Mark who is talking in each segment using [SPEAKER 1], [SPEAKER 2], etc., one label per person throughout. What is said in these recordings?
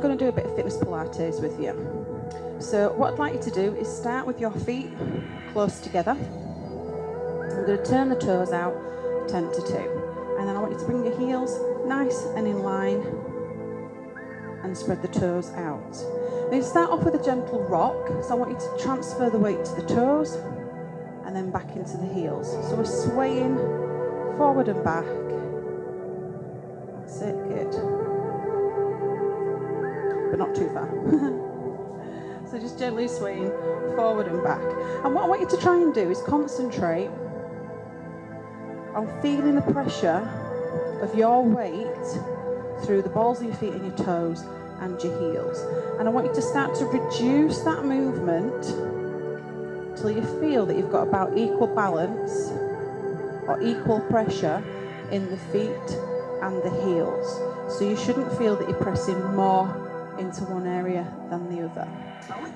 [SPEAKER 1] going to do a bit of Fitness Pilates with you. So what I'd like you to do is start with your feet close together. I'm going to turn the toes out 10 to 2. And then I want you to bring your heels nice and in line and spread the toes out. Now you start off with a gentle rock, so I want you to transfer the weight to the toes and then back into the heels. So we're swaying forward and back. That's it, good. But not too far. So just gently swaying forward and back. And what I want you to try and do is concentrate on feeling the pressure of your weight through the balls of your feet and your toes and your heels. And I want you to start to reduce that movement till you feel that you've got about equal balance or equal pressure in the feet and the heels. So you shouldn't feel that you're pressing more into one area than the other.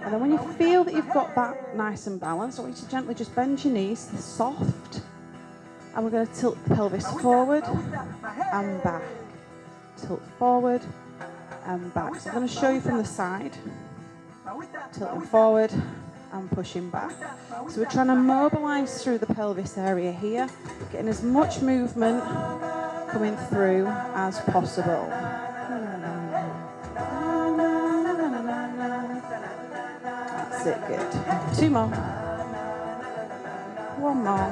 [SPEAKER 1] And then when you feel that you've got that nice and balanced, I want you to gently just bend your knees, soft, and we're going to tilt the pelvis forward and back. Tilt forward and back. So I'm going to show you from the side. Tilting forward and pushing back. So we're trying to mobilise through the pelvis area here, getting as much movement coming through as possible. That's it, good. 2 more. 1 more.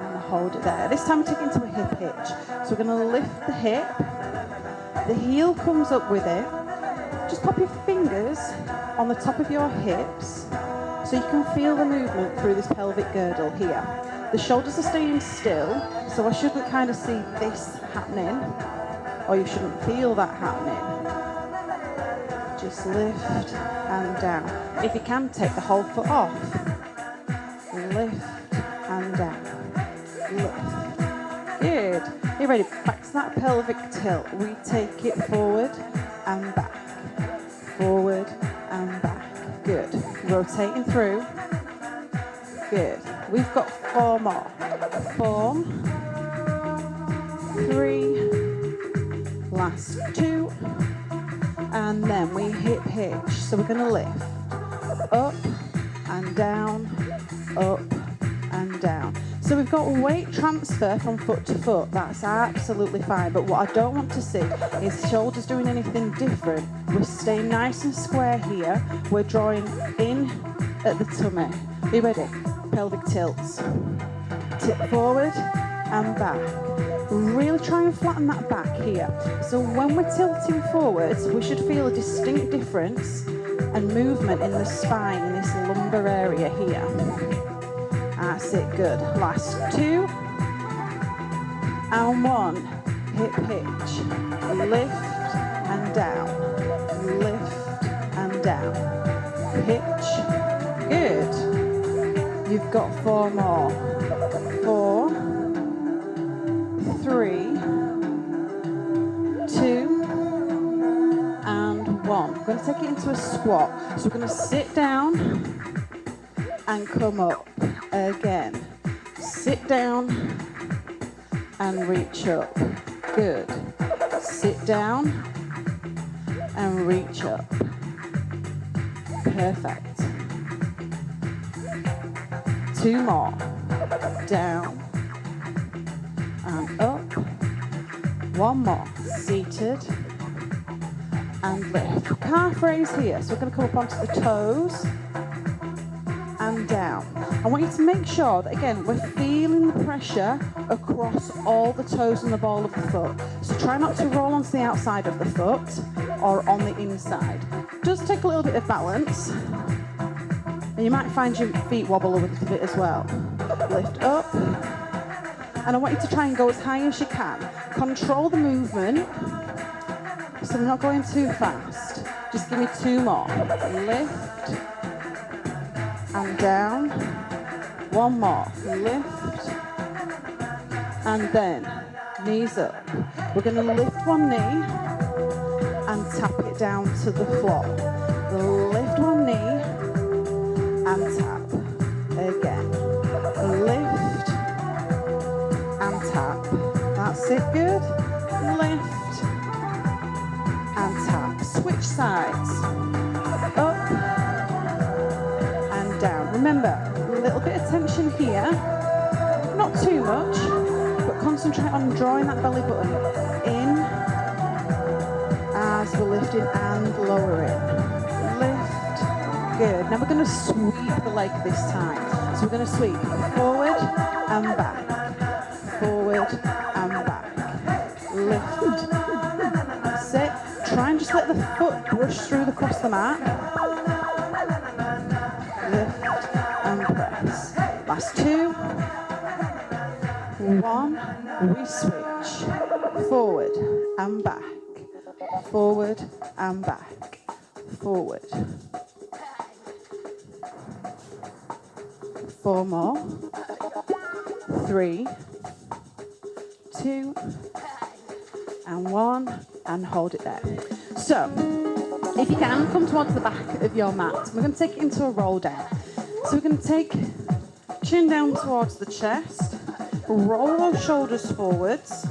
[SPEAKER 1] And hold it there. This time we're taking to a hip hitch. So we're going to lift the hip. The heel comes up with it. Just pop your fingers on the top of your hips so you can feel the movement through this pelvic girdle here. The shoulders are staying still, so I shouldn't kind of see this happening, or you shouldn't feel that happening. Just lift and down. If you can, take the whole foot off. Lift and down. Lift. Good. You ready? Back to that pelvic tilt. We take it forward and back. Forward and back. Good. Rotating through. Good. We've got 4 more. 4. 3. Last 2. And then we hip hitch. So we're going to lift. Up and down. Up and down. So we've got weight transfer from foot to foot. That's absolutely fine. But what I don't want to see is shoulders doing anything different. We're staying nice and square here. We're drawing in at the tummy. Are you ready? Pelvic tilts. Tip forward and back. Really try and flatten that back here. So when we're tilting forwards, we should feel a distinct difference and movement in the spine, in this lumbar area here. That's it, good. Last 2 and 1. Hip hitch. Lift and down. Lift and down. Hitch. Good. You've got 4 more. 4. 3. 2. And 1. We're going to take it into a squat. So we're going to sit down and come up. Again, sit down and reach up. Good. Sit down and reach up. Perfect. 2 more. Down and up. 1 more. Seated and lift. Calf raise here. So we're going to come up onto the toes and down. I want you to make sure that, again, we're feeling the pressure across all the toes and the ball of the foot. So try not to roll onto the outside of the foot or on the inside. Just take a little bit of balance. And you might find your feet wobble a little bit as well. Lift up. And I want you to try and go as high as you can. Control the movement. So we're not going too fast. Just give me 2 more. Lift. And down. 1 more. Lift. And then knees up. We're going to lift 1 knee and tap it down to the floor. Lift 1 knee and tap. Again. Lift and tap. That's it, good. Lift and tap. Remember, a little bit of tension here, not too much, but concentrate on drawing that belly button in as we're lifting and lowering. Lift, good. Now we're going to sweep the leg this time. So we're going to sweep forward and back, forward and back, lift. Sit. Try and just let the foot brush through across the mat. Lift and press. Last 2. 1. We switch. Forward and back. Forward and back. Forward. 4 more. 3, 2, and 1. And hold it there. So, if you can, come towards the back of your mat. We're going to take it into a roll down. So we're going to take chin down towards the chest, roll those shoulders forwards,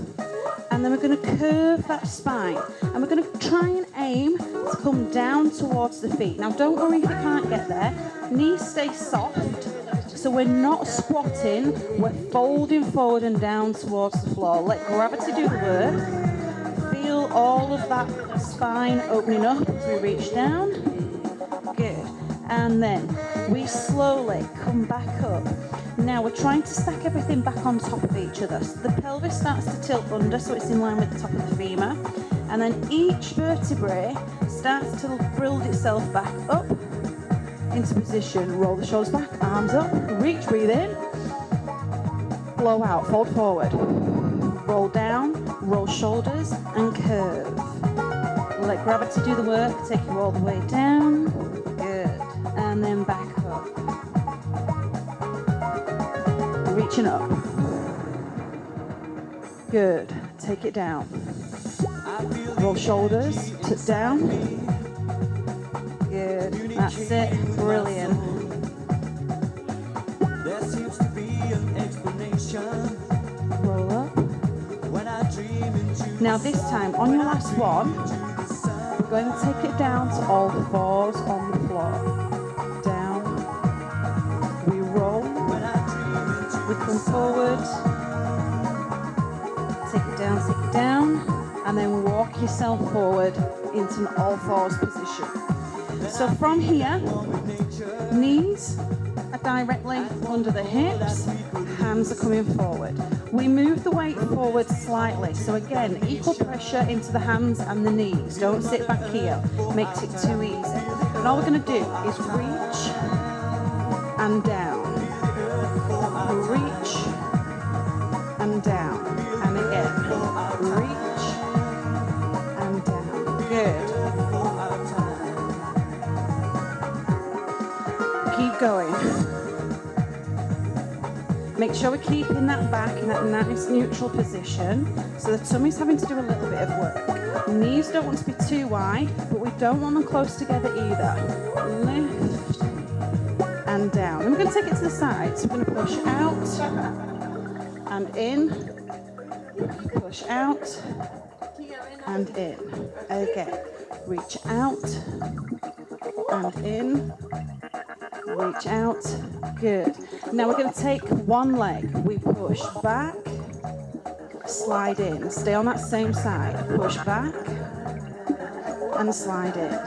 [SPEAKER 1] and then we're going to curve that spine. And we're going to try and aim to come down towards the feet. Now, don't worry if you can't get there. Knees stay soft. So we're not squatting, we're folding forward and down towards the floor. Let gravity do the work. Feel all of that spine opening up as we reach down. Good. And then we slowly come back up. Now we're trying to stack everything back on top of each other. So the pelvis starts to tilt under so it's in line with the top of the femur. And then each vertebrae starts to build itself back up into position. Roll the shoulders back, arms up, reach, breathe in. Blow out, fold forward. Roll down, roll shoulders and curve. Let gravity do the work, take you all the way down. Good. And then back up. Reaching up. Good. Take it down. Roll shoulders, tuck down. Good. That's it. Brilliant.
[SPEAKER 2] There seems to be an explanation.
[SPEAKER 1] Roll up.
[SPEAKER 2] Now
[SPEAKER 1] this time, on your last one, we're going to take it down to all 4s on the floor. Down. We roll. We come forward. Take it down, and then walk yourself forward into an all 4s position. So from here, knees are directly under the hips, hands are coming forward. We move the weight forward slightly. So again, equal pressure into the hands and the knees. Don't sit back here. Makes it too easy. And all we're going to do is reach and down. Reach and down. And again, reach and down. Good. Keep going. Make sure we're keeping that back in that nice neutral position. So the tummy's having to do a little bit of work. Knees don't want to be too wide, but we don't want them close together either. Lift and down. And we're going to take it to the side. So we're going to push out and in. Push out and in. Again. Reach out and in. Reach out. Good. Now we're going to take one leg. We push back, slide in. Stay on that same side. Push back and slide in.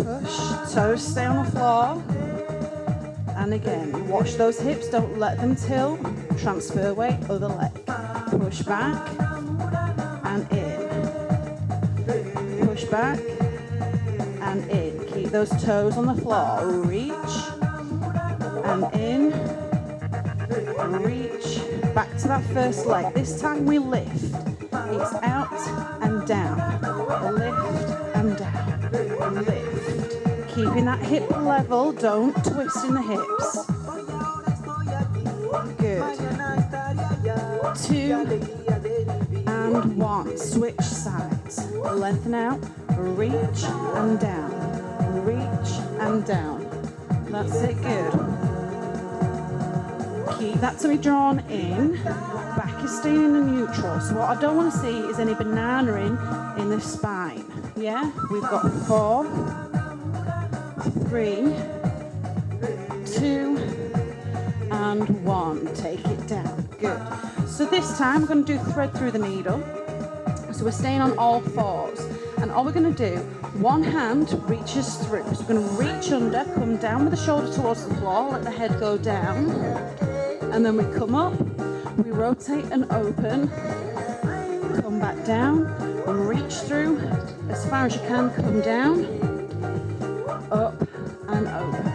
[SPEAKER 1] Push. Toes stay on the floor. And again, watch those hips. Don't let them tilt. Transfer weight, other leg. Push back and in. Push back and in. Keep those toes on the floor. Reach and in. Reach. Back to that first leg. This time we lift. It's out and down. Lift and down. Lift. Keeping that hip level. Don't twist in the hips. Good. 2 and 1. Switch sides. Lengthen out. Reach and down. Reach and down. That's it. Good. Keep that tummy drawn in. Back is staying in the neutral. So what I don't want to see is any banana in the spine. Yeah? We've got 4, 3, 2 and 1. Take it down. Good. So this time we're going to do thread through the needle. So we're staying on all fours. And all we're going to do, one hand reaches through. So we're going to reach under, come down with the shoulder towards the floor, let the head go down. And then we come up, we rotate and open, come back down, reach through as far as you can, come down, up and open.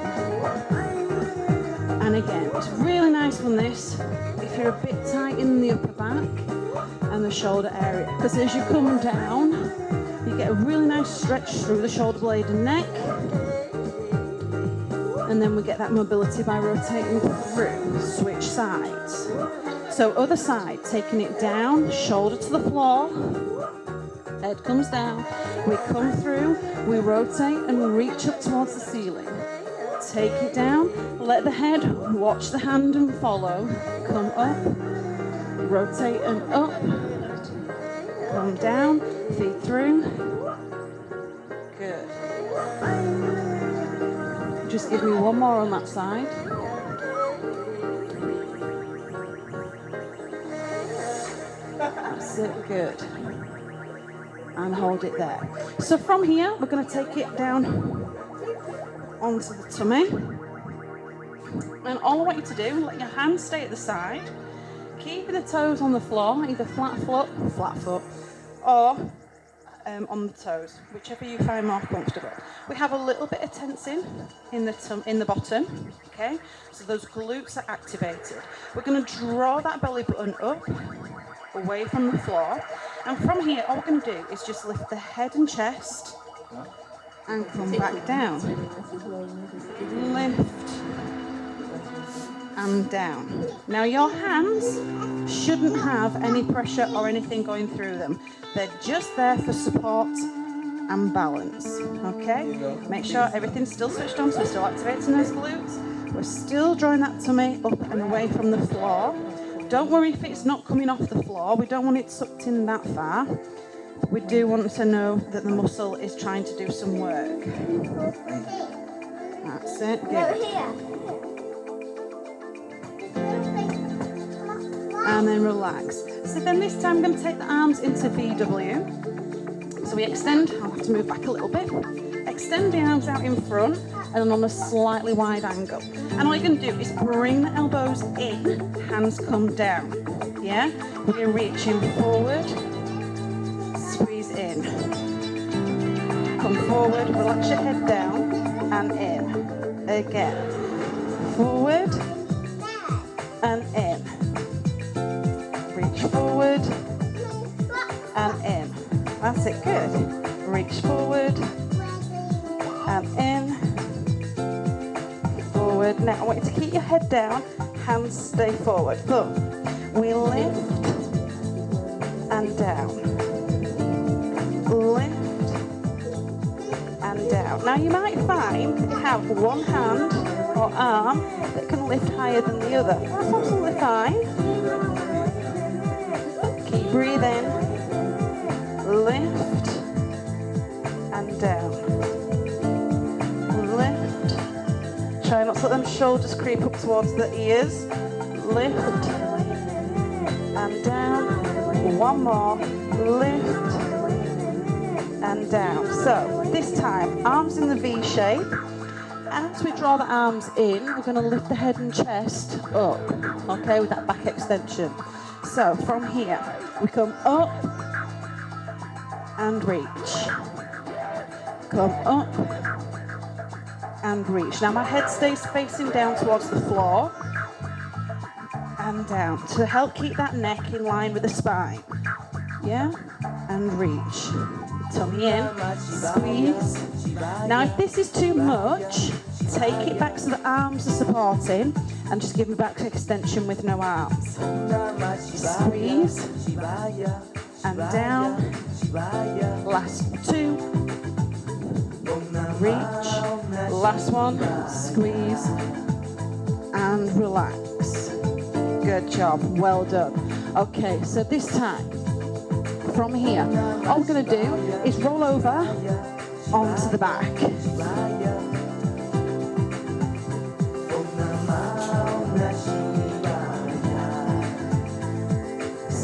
[SPEAKER 1] And again, it's really nice on this if you're a bit tight in the upper back and the shoulder area, because as you come down, you get a really nice stretch through the shoulder blade and neck, and then we get that mobility by rotating through. Switch sides. So other side, taking it down, shoulder to the floor, head comes down, we come through, we rotate and reach up towards the ceiling. Take it down, let the head, watch the hand and follow, come up, rotate and up, come down, feet through. Good. Just give me one more on that side. That's it, good. And hold it there. So from here, we're going to take it down onto the tummy. And all I want you to do, let your hands stay at the side, keeping the toes on the floor, either flat foot, or on the toes, whichever you find more comfortable. We have a little bit of tensing in the bottom, okay? So those glutes are activated. We're going to draw that belly button up, away from the floor, and from here, all we're going to do is just lift the head and chest and come back down. Lift and down. Now your hands shouldn't have any pressure or anything going through them. They're just there for support and balance, okay? Make sure everything's still switched on, so we're still activating those glutes. We're still drawing that tummy up and away from the floor. Don't worry if it's not coming off the floor. We don't want it sucked in that far. We do want to know that the muscle is trying to do some work. That's it, good. And then relax. So then this time I'm going to take the arms into VW. So we extend, I'll have to move back a little bit. Extend the arms out in front and on a slightly wide angle. And all you're going to do is bring the elbows in, hands come down. Yeah? We're reaching forward, squeeze in. Come forward, relax your head down and in. Again. Forward and in. Reach forward and in. That's it, good. Reach forward and in. Forward. Now I want you to keep your head down, hands stay forward. Look, we lift and down. Lift and down. Now you might find that you have one hand or arm that can lift higher than the other. That's absolutely fine. Keep breathing. Lift and down. Lift. Try not to let them shoulders creep up towards the ears. Lift and down. One more. Lift and down. So this time, arms in the V shape. As we draw the arms in, we're going to lift the head and chest up, okay, with that back extension. So from here, we come up and reach. Come up and reach. Now my head stays facing down towards the floor and down to help keep that neck in line with the spine. Yeah? And reach. Tummy in, squeeze. Now if this is too much, take it back so the arms are supporting and just give me back extension with no arms. Squeeze and down. Last two. Reach. Last one. Squeeze and relax. Good job. Well done. Okay, so this time, from here, all we're going to do is roll over onto the back.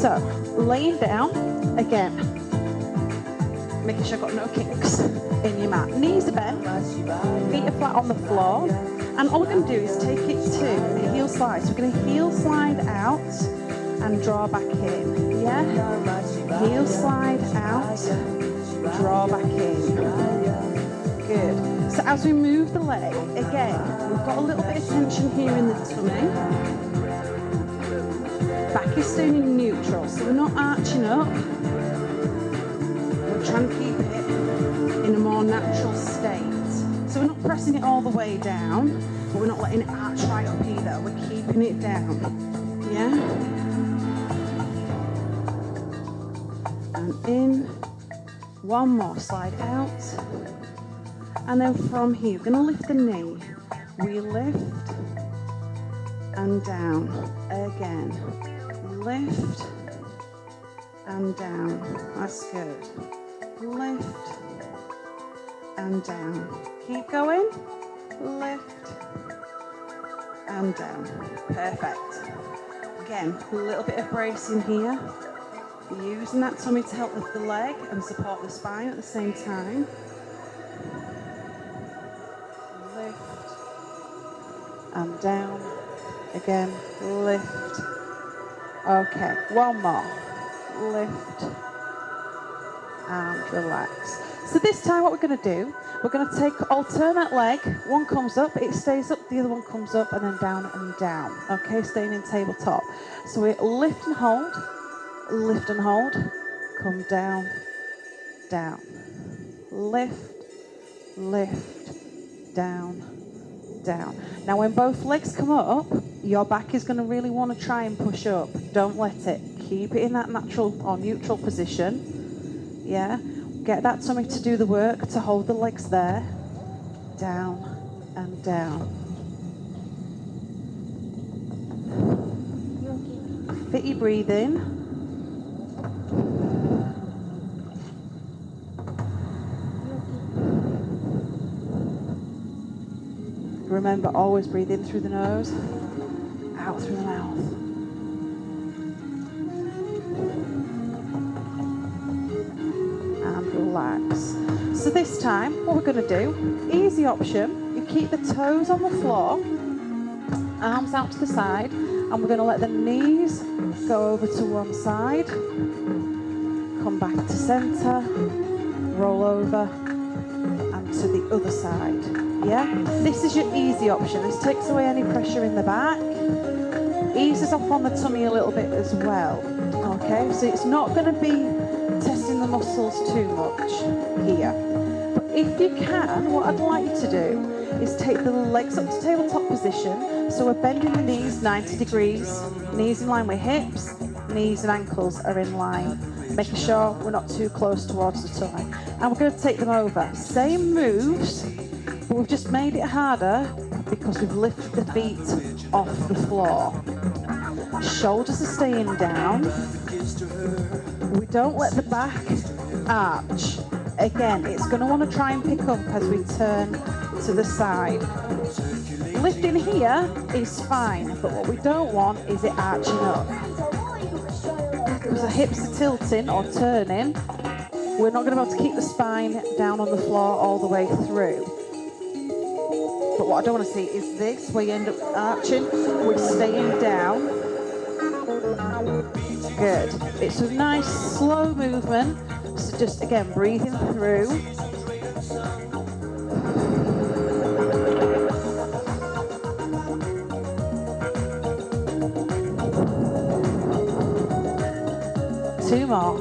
[SPEAKER 1] So, laying down, again, making sure I've got no kinks in your mat. Knees are bent, feet are flat on the floor, and all we're going to do is take it to a heel slide. So we're going to heel slide out and draw back in, yeah? Heel slide out, draw back in. Good. So as we move the leg, again, we've got a little bit of tension here in the tummy. Back is staying in neutral, so we're not arching up. We're trying to keep it in a more natural state. So we're not pressing it all the way down, but we're not letting it arch right up either. We're keeping it down. Yeah? And in. One more, slide out. And then from here, we're going to lift the knee. We lift and down. Again. Lift and down. That's good. Lift and down. Keep going. Lift and down. Perfect. Again, a little bit of bracing here. Using that tummy to help lift the leg and support the spine at the same time. Lift and down. Again, lift. Okay, one more. Lift and relax. So this time what we're going to do, we're going to take alternate leg. One comes up, it stays up, the other one comes up, and then down and down. Okay, staying in tabletop. So we lift and hold, come down, down. Lift, lift, down, down. Now when both legs come up, your back is going to really want to try and push up. Don't let it. Keep it in that natural or neutral position. Yeah? Get that tummy to do the work, to hold the legs there. Down and down. Fit your breathing. Remember, always breathe in through the nose, out through the mouth. And relax. So this time, what we're going to do, easy option, you keep the toes on the floor, arms out to the side, and we're going to let the knees go over to one side, come back to centre, roll over, and to the other side. Yeah, this is your easy option. This takes away any pressure in the back, eases off on the tummy a little bit as well. Okay, so it's not going to be testing the muscles too much here. But if you can, what I'd like you to do is take the legs up to tabletop position. So we're bending the knees 90 degrees, knees in line with hips, knees and ankles are in line, making sure we're not too close towards the tummy. And we're going to take them over. Same moves, but we've just made it harder because we've lifted the feet off the floor. Shoulders are staying down. We don't let the back arch. Again, it's going to want to try and pick up as we turn to the side. Lifting here is fine, but what we don't want is it arching up. Because the hips are tilting or turning, we're not going to be able to keep the spine down on the floor all the way through. But what I don't want to see is this, where you end up arching, we're staying down. Good. It's a nice slow movement, so just again breathing through. Two more.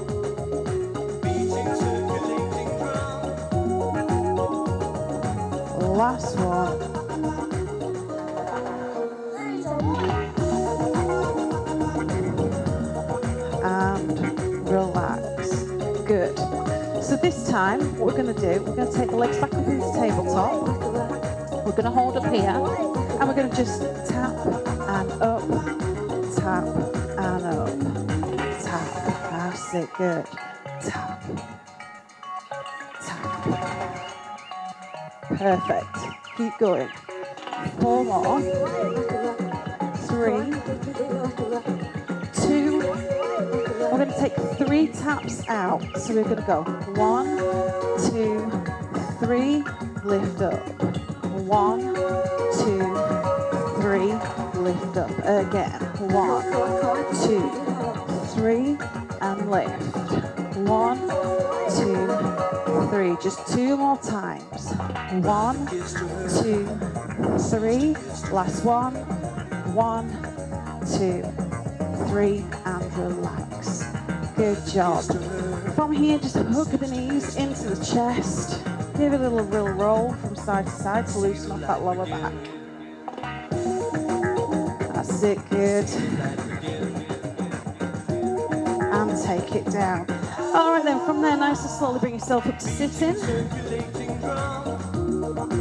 [SPEAKER 1] Last one. And relax. Good. So this time, what we're going to do, we're going to take the legs back up into tabletop. We're going to hold up here, and we're going to just tap and up, tap and up, tap. That's it. Good. Tap, tap. Perfect. Keep going. 4 more. 3, 2, going to take 3 taps out. So we're going to go 1, 2, 3, lift up. 1, 2, 3, lift up. Again. 1, 2, 3, and lift. 1, 2, 3. Just 2 more times. 1, 2, 3. Last one. 1, 2, 3, and relax. Good job. From here, just hug the knees into the chest. Give it a little roll from side to side to loosen up that lower back. That's it, good. And take it down. All right then, from there, nice and slowly bring yourself up to sitting.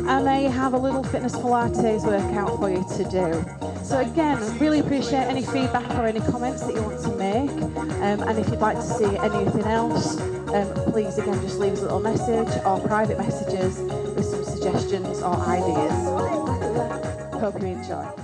[SPEAKER 1] And there you have a little Fitness Pilates workout for you to do. So again, really appreciate any feedback or any comments that you want to make. And if you'd like to see anything else, please again just leave us a little message or private messages with some suggestions or ideas. Hope you enjoy.